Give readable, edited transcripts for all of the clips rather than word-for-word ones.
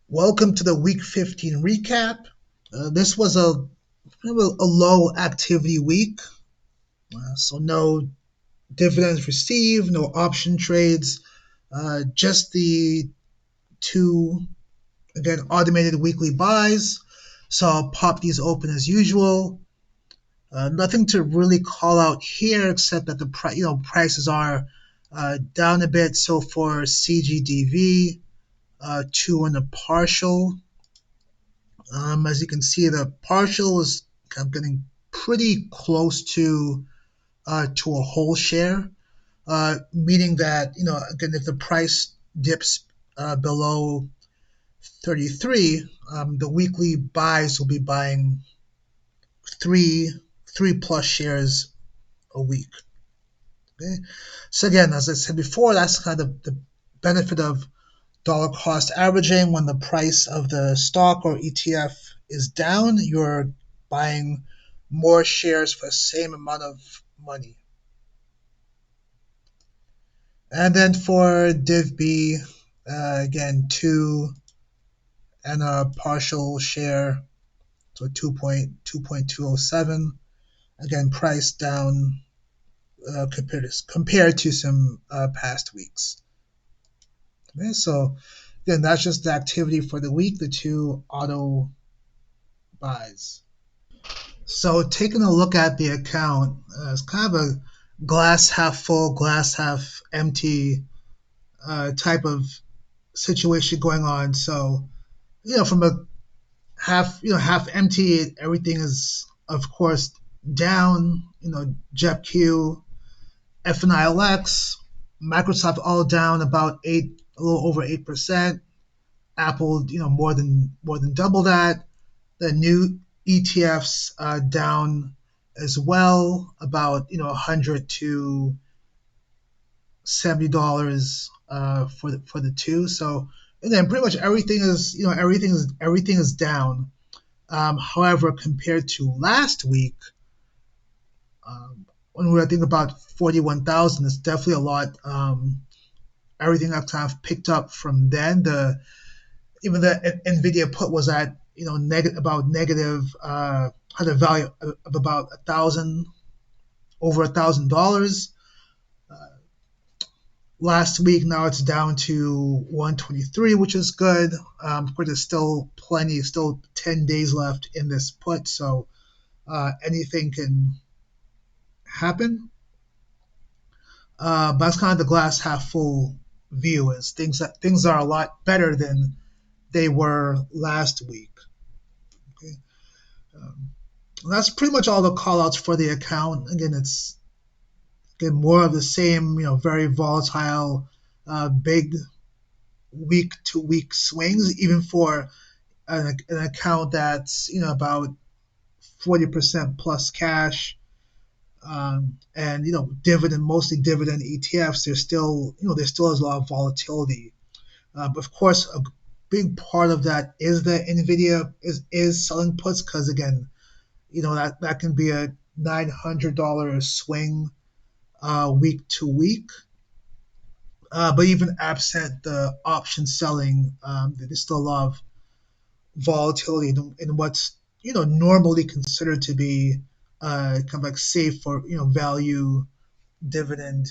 Welcome to the Week 15 recap. This was a low activity week, so no dividends received, no option trades, just the two, again, automated weekly buys. So I'll pop these open as usual. Nothing to really call out here except that the prices are down a bit. So for CGDV, two and a partial. As you can see, the partial is kind of getting pretty close to a whole share, meaning that again if the price dips below 33, the weekly buys will be buying three three plus shares a week. Okay, so again, as I said before, that's kind of the benefit of dollar cost averaging. When the price of the stock or ETF is down, you're buying more shares for the same amount of money. And then for DIVB, again, two and a partial share, so 2.207. Again, price down compared to some past weeks. Okay, so again, that's just the activity for the week, the two auto buys. So taking a look at the account, it's kind of a glass half full, glass half empty type of situation going on. So from a half empty, everything is of course down. JEPQ, FNILX, Microsoft all down about a little over 8%. Apple, more than double that. The new ETFs down as well, about 100 to $70 for the two. So again, pretty much everything is down. However, compared to last week, when we were thinking about 41,000, it's definitely a lot. Everything I've kind of picked up from then. Even the Nvidia put was at negative had a value of about over $1,000 last week. Now it's down to 123, which is good. Of course, there's still 10 days left in this put, so anything can happen. But that's kind of the glass half full view. Is things are a lot better than they were last week. Okay. Um, that's pretty much all the callouts for the account. Again, it's more of the same, very volatile, big week to week swings, even for an account that's about 40% plus cash, and mostly dividend ETFs. There still is a lot of volatility. But of course, a big part of that is the Nvidia is selling puts, because again, that can be a $900 swing week to week. But even absent the option selling, there's still a lot of volatility in what's normally considered to be kind of like safe for value dividend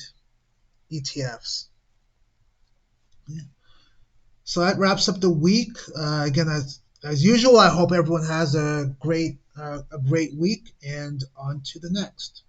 ETFs. Yeah. So that wraps up the week. Again, as usual, I hope everyone has a great week, and on to the next.